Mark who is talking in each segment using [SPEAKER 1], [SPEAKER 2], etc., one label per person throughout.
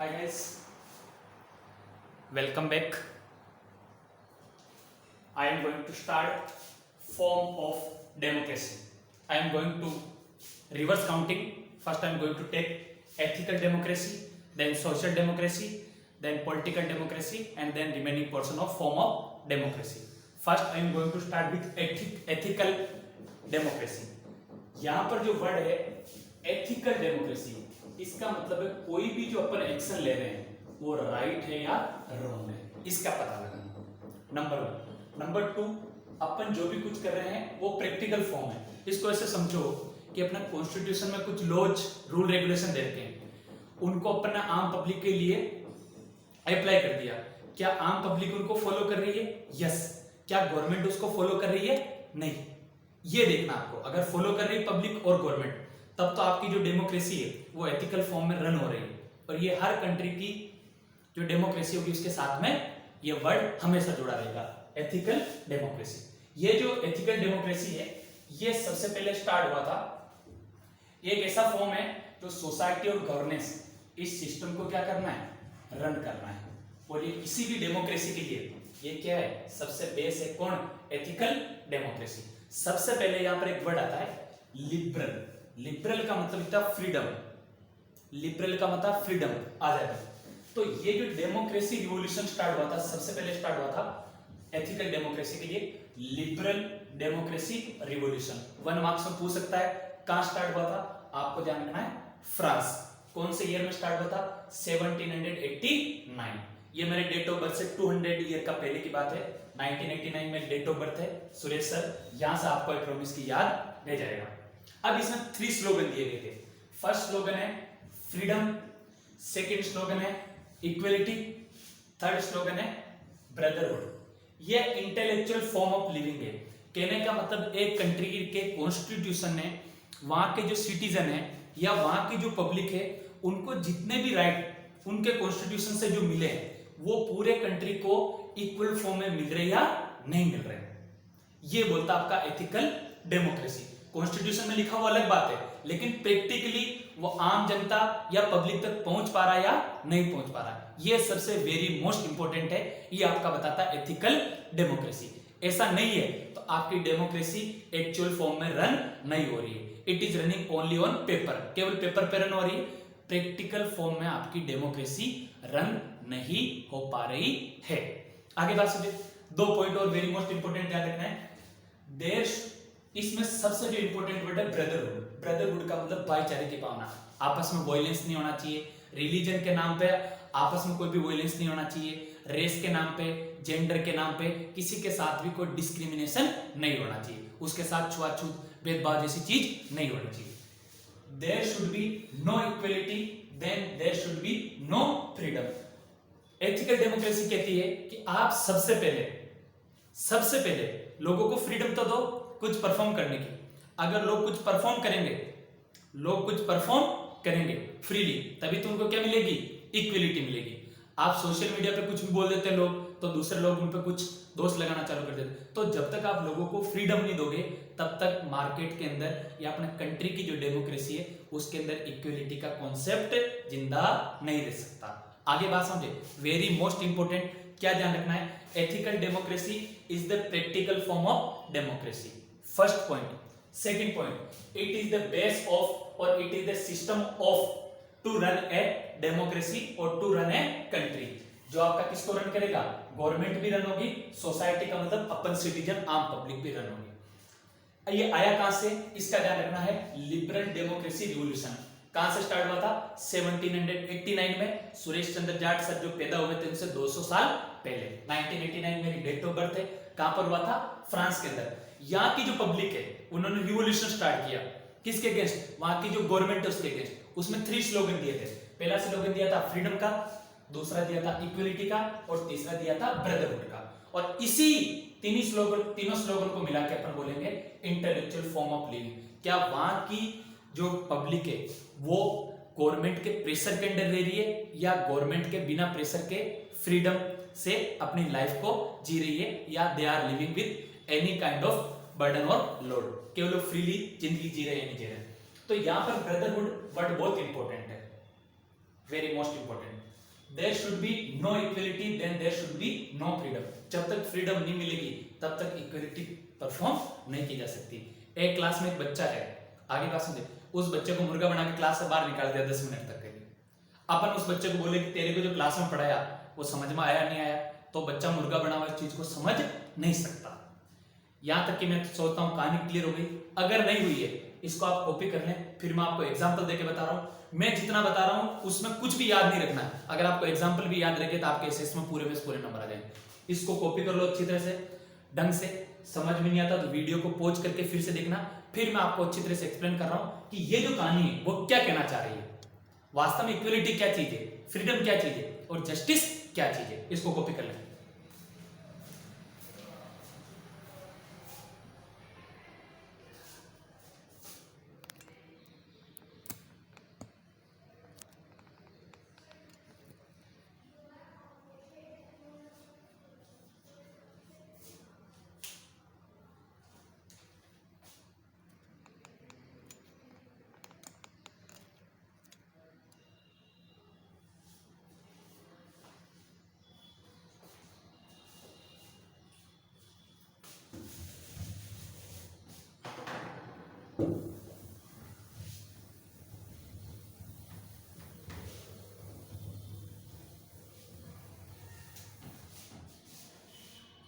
[SPEAKER 1] Hi guys, welcome back. I am going to start form of democracy. I am going to reverse counting. First I am going to take ethical democracy, then social democracy, then political democracy, and then remaining portion of form of democracy. First I am going to start with ethical democracy. यहाँ पर जो word है ethical democracy, इसका मतलब है कोई भी जो अपन एक्शन ले रहे हैं वो राइट है या रॉन्ग है, इसका पता लगाना। नंबर 1। नंबर 2, अपन जो भी कुछ कर रहे हैं वो प्रैक्टिकल फॉर्म है। इसको ऐसे समझो कि अपना कॉन्स्टिट्यूशन में कुछ लॉज रूल रेगुलेशन दे रखे हैं, उनको अपन ने आम पब्लिक के लिए अप्लाई कर दिया। क्या आम पब्लिक उनको फॉलो कर रही है? यस। क्या गवर्नमेंट उसको फॉलो कर रही है? नहीं। ये देखना आपको, अगर फॉलो कर रही है पब्लिक और गवर्नमेंट, तब तो आपकी जो डेमोक्रेसी है वो एथिकल फॉर्म में रन हो रही है। और ये हर कंट्री की जो डेमोक्रेसी होगी उसके साथ में ये वर्ड हमेशा जुड़ा रहेगा, एथिकल डेमोक्रेसी। ये जो एथिकल डेमोक्रेसी है ये सबसे पहले स्टार्ट हुआ था, एक ऐसा फॉर्म है जो सोसाइटी और गवर्नेंस इस सिस्टम को क्या करना है, रन करना है। और ये किसी भी डेमोक्रेसी के लिए ये क्या है, सबसे बेस है कौन, एथिकल डेमोक्रेसी। सबसे पहले यहां पर एक वर्ड आता है लिबरल। लिबरल का मतलब होता है फ्रीडम, लिबरल का मतलब फ्रीडम, आजादी। तो ये जो डेमोक्रेसी रिवॉल्यूशन स्टार्ट हुआ था, सबसे पहले स्टार्ट हुआ था एथिकल डेमोक्रेसी के लिए, लिबरल डेमोक्रेसी रिवॉल्यूशन। 1 मार्क्स में पूछ सकता है कहां स्टार्ट हुआ था, आपको ध्यान रखना है फ्रांस। कौन से ईयर में स्टार्ट हुआ था? 1789। ये मेरे डेट ऑफ बर्थ से 200 ईयर का पहले की बात है। 1989 में डेट ऑफ बर्थ है सुरेश सर, यहां से आपको प्रॉमिस की याद रह जाएगा। अब इसमें 3 स्लोगन दिए गए थे। फर्स्ट स्लोगन है फ्रीडम, सेकंड स्लोगन है इक्वलिटी, थर्ड स्लोगन है ब्रदरहुड। ये इंटेलेक्चुअल फॉर्म ऑफ लिविंग है। कहने का मतलब एक कंट्री के कॉन्स्टिट्यूशन ने वहां के जो सिटीजन है या वहां की जो पब्लिक है उनको जितने भी राइट उनके कॉन्स्टिट्यूशन से जो मिले हैं वो पूरे कंट्री को इक्वल फॉर्म में मिल रहे या नहीं मिल रहे, ये बोलता आपका एथिकल डेमोक्रेसी। कॉन्स्टिट्यूशन में लिखा हुआ अलग बात है, लेकिन प्रैक्टिकली वो आम जनता या पब्लिक तक पहुंच पा रहा है या नहीं पहुंच पा रहा, ये सबसे वेरी मोस्ट इंपॉर्टेंट है। ये आपका बताता है एथिकल डेमोक्रेसी। ऐसा नहीं है तो आपकी डेमोक्रेसी एक्चुअल फॉर्म में रन नहीं हो रही है, it is running only on paper, केवल पेपर पे रन हो रही है। प्रैक्टिकल फॉर्म में आपकी डेमोक्रेसी रन नहीं हो पा रही है। आगे बात सुनिए, 2 पॉइंट और वेरी मोस्ट इंपोर्टेंट ध्यान रखना है। देश, इसमें सबसे जो इंपॉर्टेंट वर्ड है ब्रदरहुड। ब्रदरहुड का मतलब भाईचारे की भावना, आपस में वायलेंस नहीं होना चाहिए, रिलीजन के नाम पे आपस में कोई भी वायलेंस नहीं होना चाहिए, रेस के नाम पे, जेंडर के नाम पे किसी के साथ भी कोई डिस्क्रिमिनेशन नहीं होना चाहिए, उसके साथ छुआछूत भेदभाव जैसी चीज नहीं होनी चाहिए। There should be no equality, then there should be no freedom. Ethical democracy कहती है कि आप सबसे पहले लोगों को फ्रीडम तो दो कुछ परफॉर्म करने की। अगर लोग कुछ परफॉर्म करेंगे फ्रीली, तभी तो उनको क्या मिलेगी, इक्वलिटी मिलेगी। आप सोशल मीडिया पे कुछ भी बोल देते हैं लोग, तो दूसरे लोग उन पे कुछ दोष लगाना चालू कर देते। तो जब तक आप लोगों को फ्रीडम नहीं दोगे तब तक मार्केट के अंदर या अपने कंट्री की जो डेमोक्रेसी है उसके अंदर इक्वलिटी का कॉन्सेप्ट जिंदा नहीं रह सकता। आगे बात समझे, वेरी मोस्ट इंपोर्टेंट, क्या ध्यान रखना है, ethical democracy is the practical form of democracy. First point. Second point, it is the base of और it is the system of to run a democracy और टू रन ए कंट्री। जो आपका किसको run करेगा, government भी run होगी, society का मतलब अपन सिटीजन आम पब्लिक भी रन होगी। ये आया कहां से, इसका ध्यान रखना है, लिबरल डेमोक्रेसी रिवॉल्यूशन कहां से स्टार्ट हुआ था, 1789 में। सुरेश चंद्र जाट सर जो पैदा हुए थे उनसे 200 साल पहले, 1989 मेरी डेट ऑफ बर्थ है। कहां पर हुआ था, फ्रांस के अंदर। यहाँ की जो पब्लिक है उन्होंने रिवॉल्यूशन स्टार्ट किया, किसके अगेंस्ट, वहां की जो गवर्नमेंट है उसके अगेंस्ट। उसमें 3 स्लोगन दिए थे। पहला स्लोगन दिया था फ्रीडम का, दूसरा दिया था इक्वलिटी का और तीसरा दिया था ब्रदरहुड का। और इसी तीनों स्लोगन को मिला के अपन बोलेंगे इंटेलेक्चुअल फॉर्म ऑफ लिविंग। क्या वहां की जो पब्लिक है वो गवर्नमेंट के प्रेशर के अंडर रह रही है या गवर्नमेंट के बिना प्रेशर के फ्रीडम से अपनी लाइफ को जी रही है, या they are living with any kind of burden और लोड, केवल फ्रीली जिंदगी जी रहे हैं नहीं जी रहे। तो यहां पर ब्रदरहुड वर्ड बहुत इंपॉर्टेंट है, very most important. There should be no equality, then there should be no freedom. जब तक फ्रीडम नहीं मिलेगी तब तक इक्वलिटी परफॉर्म नहीं की जा सकती। एक क्लास में एक बच्चा है, आगे बात समझे, उस बच्चे को मुर्गा बना के क्लास से बाहर निकाल दिया 10 मिनट तक के लिए। अपन उस बच्चे को बोले कि तेरे को जो क्लास में पढ़ाया वो समझ में आया नहीं आया, तो बच्चा मुर्गा बना हुआ इस चीज को समझ नहीं सकता। यहां तक कि मैं सोचता हूं कहानी क्लियर हो गई। अगर नहीं हुई है इसको आप कॉपी कर लें, फिर मैं आपको एग्जांपल देके बता रहा हूं। मैं जितना बता रहा हूं उसमें कुछ भी याद नहीं रखना है। अगर आपको एग्जांपल भी याद रखे तो आपके एसएस में पूरे नंबर आ जाएंगे। इसको कॉपी कर लो अच्छी तरह से, ढंग से। समझ में नहीं आता तो वीडियो को पॉज करके फिर से देखना, फिर मैं आपको अच्छी तरह से एक्सप्लेन कर रहा हूं कि ये जो कहानी है वो क्या कहना चाह रही है। वास्तव में इक्वलिटी क्या चीज है, फ्रीडम क्या चीज है और जस्टिस क्या चीज है। इसको कॉपी कर लें।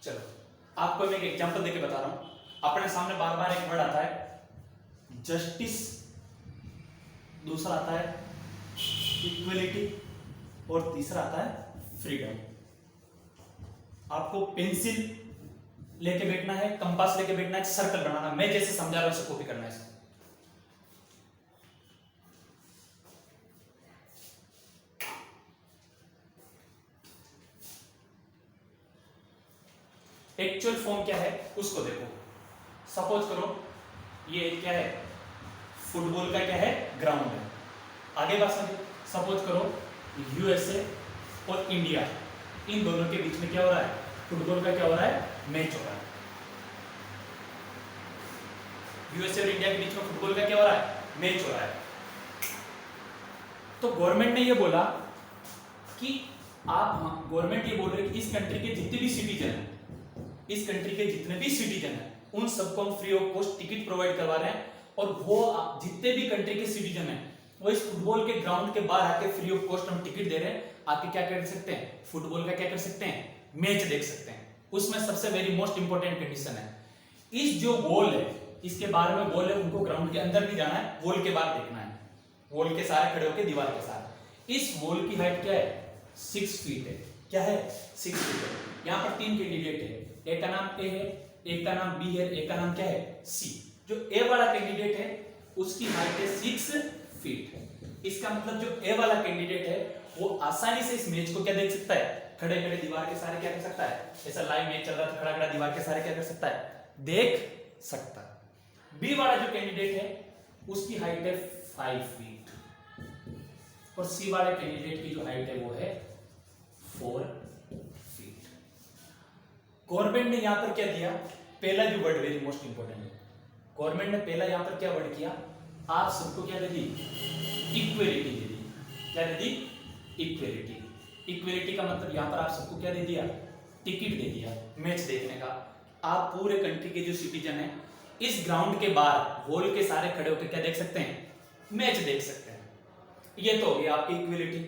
[SPEAKER 1] चलो आपको मैं एक एग्जांपल देके बता रहा हूं। अपने सामने बार बार एक वर्ड आता है जस्टिस, दूसरा आता है इक्वलिटी और तीसरा आता है फ्रीडम। आपको पेंसिल लेके बैठना है, कंपास लेके बैठना है, सर्कल बनाना, मैं जैसे समझा रहा हूं उसे कॉपी करना है। एक्चुअल फॉर्म क्या है उसको देखो। सपोज करो ये क्या है, फुटबॉल का क्या है, ग्राउंड है। आगे बात समझो, सपोज करो यूएसए और इंडिया, इन दोनों के बीच में क्या हो रहा है, फुटबॉल का क्या हो रहा है, मैच हो रहा है। यूएसए और इंडिया के बीच में फुटबॉल का क्या हो रहा है, मैच हो रहा है। तो गवर्नमेंट ने ये बोला कि आप, गवर्नमेंट ये बोल रहे कि इस कंट्री के जितने भी सिटीजन हैं, इस कंट्री के जितने भी सिटीजन हैं उन सबको हम free of cost ticket provide करवा रहे हैं। और वो जितने भी कंट्री के सिटीजन हैं वो इस फुटबॉल के ग्राउंड के बाहर आके फ्री ऑफ कॉस्ट हम टिकट दे रहे हैं, आके क्या कर सकते हैं, फुटबॉल का क्या कर सकते हैं, मैच देख सकते हैं। उसमें सबसे वेरी मोस्ट इंपॉर्टेंट कंडीशन है, इस जो वॉल है, इसके बाहर में वॉल है, उनको ग्राउंड के अंदर नहीं जाना है, वॉल के बाहर देखना है। वॉल के सारे खड़े होकर दीवार के साथ। इस वॉल की हाइट क्या है, 6 फीट है। क्या है, 6 फीट है। यहाँ पर 3 कैंडिडेट है, एक का नाम ए है, एक का नाम बी है, एक का नाम क्या है, सी। जो ए वाला कैंडिडेट है उसकी हाइट है 6 फीट। इसका मतलब जो ए वाला कैंडिडेट है वो आसानी से इस मैच को क्या देख सकता है, खड़े खड़े दीवार के सारे क्या कर सकता है, ऐसा लाइव मैच चल रहा था, खड़ा खड़ा दीवार के सारे क्या कर सकता है, देख सकता है। बी वाला जो कैंडिडेट है उसकी हाइट है 5 फीट और सी वाले कैंडिडेट की जो हाइट है वो है 4 फीट। गवर्नमेंट ने यहां पर क्या दिया, पहला जो वर्ड वेरी मोस्ट इंपॉर्टेंट है, गवर्नमेंट ने पहला यहां पर क्या वर्ड किया, आप सबको क्या दे दी, इक्वलिटी दे दी। क्या दे दी, इक्वलिटी। इक्वलिटी का मतलब यहां पर आप सबको क्या दे दिया, टिकट दे दिया मैच देखने का। आप पूरे कंट्री के जो सिटीजन है इस ग्राउंड के बाहर वॉल के सारे खड़े होकर क्या देख सकते हैं, मैच देख सकते हैं। ये तो हो गया आपकी इक्वलिटी।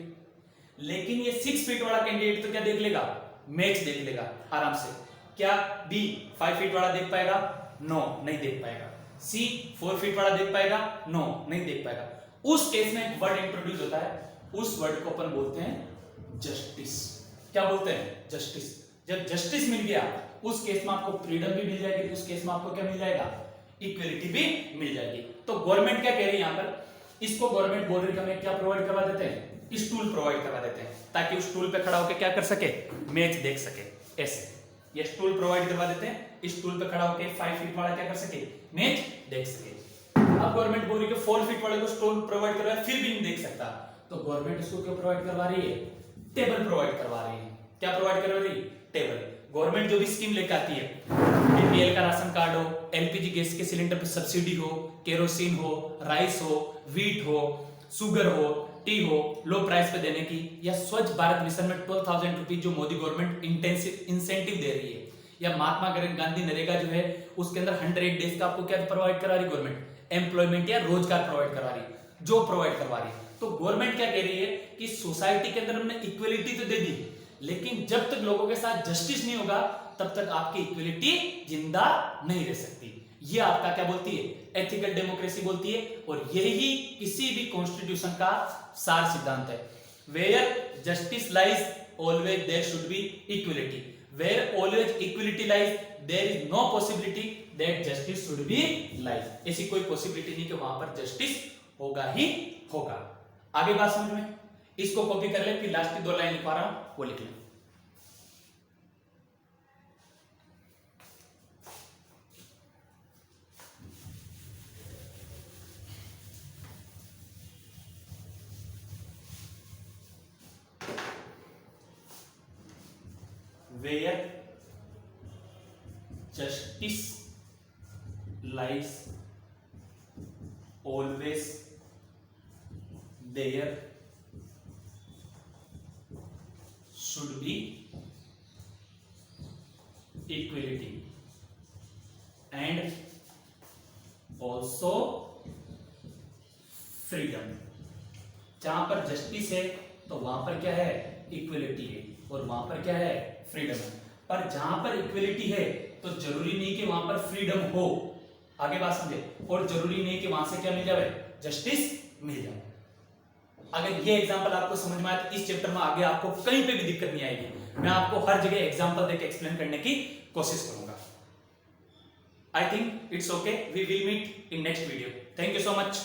[SPEAKER 1] लेकिन ये 6 फीट वाला कैंडिडेट तो क्या देख लेगा, मैच देख लेगा आराम से। क्या बी 5 फीट वाला देख पाएगा, नो नहीं देख पाएगा। सी 4 फीट वाला देख पाएगा, नो नहीं देख पाएगा। उस केस में एक वर्ड इंट्रोड्यूस होता है, उस वर्ड को अपन बोलते हैं जस्टिस। क्या बोलते हैं, जस्टिस। जब जस्टिस मिल गया उस केस में आपको फ्रीडम भी मिल जाएगी, उस केस में आपको क्या मिल जाएगा, इक्वलिटी भी मिल जाएगी। तो गवर्नमेंट क्या कह रही है यहां पर, इसको गवर्नमेंट बोल रही है हमें क्या प्रोवाइड करवा देते हैं, स्टूल प्रोवाइड करवा देते हैं, ताकि उस स्टूल पे खड़ा होकर क्या कर सके, मैच देख सके। ऐसे ये स्टूल प्रोवाइड करवा देते हैं, इस स्टूल पे खड़ा होकर 5 फीट वाला क्या कर सके, मैच देख सके। अब गवर्नमेंट बोल रही है 4 फीट वाले को स्टूल प्रोवाइड करवाया फिर भी नहीं देख सकता, तो गवर्नमेंट इसको क्या प्रोवाइड करवा रही है, टेबल प्रोवाइड करवा रही है। क्या प्रोवाइड करवा रही है, टेबल। गवर्नमेंट जो भी स्कीम लेकर आती है, बीपीएल का राशन कार्ड हो, एलपीजी गैस के सिलेंडर पर सब्सिडी हो, केरोसिन हो, राइस हो, व्हीट हो, शुगर हो, टी हो लो प्राइस पे देने की, या स्वच्छ भारत मिशन में 12,000 रुपीज जो मोदी गवर्नमेंट इंसेंटिव दे रही है, या महात्मा गांधी नरेगा जो है उसके अंदर 100 डेज का आपको क्या प्रोवाइड करा रही गवर्नमेंट, एम्प्लॉयमेंट या रोजगार प्रोवाइड करा रही, जो प्रोवाइड करवा रही। तो गवर्नमेंट क्या कह रही है कि सोसाइटी के अंदर हमने इक्वलिटी तो दे दी, लेकिन जब तक लोगों के साथ जस्टिस नहीं होगा तब तक आपकी इक्वलिटी जिंदा नहीं रह सकती। ये आपका क्या बोलती है, एथिकल डेमोक्रेसी बोलती है, और यही किसी भी कॉन्स्टिट्यूशन का सार सिद्धांत है। Where justice lies always there should be equality, where always equality lies there is no possibility that justice should be lies. ऐसी कोई पॉसिबिलिटी नहीं कि वहां पर जस्टिस होगा ही होगा। आगे बात समझ में, इसको कॉपी कर ले, फिर लास्ट की 2 लाइन लिखवा रहा हूं वो लिख ले। Where justice lies always there should be equality and also freedom। जहां पर जस्टिस है तो वहां पर क्या है, इक्वलिटी है, और वहां पर क्या है, फ्रीडम है। पर जहां पर इक्वलिटी है तो जरूरी नहीं कि वहां पर फ्रीडम हो, आगे बात समझे, और जरूरी नहीं कि वहां से क्या मिल जाए, जस्टिस मिल जाए। अगर ये एग्जांपल आपको समझ में आए तो इस चैप्टर में आगे आपको कहीं पे भी दिक्कत नहीं आएगी। मैं आपको हर जगह एग्जांपल देके एक्सप्लेन करने की कोशिश करूंगा। I think it's okay, we will meet in next video. Thank you so much.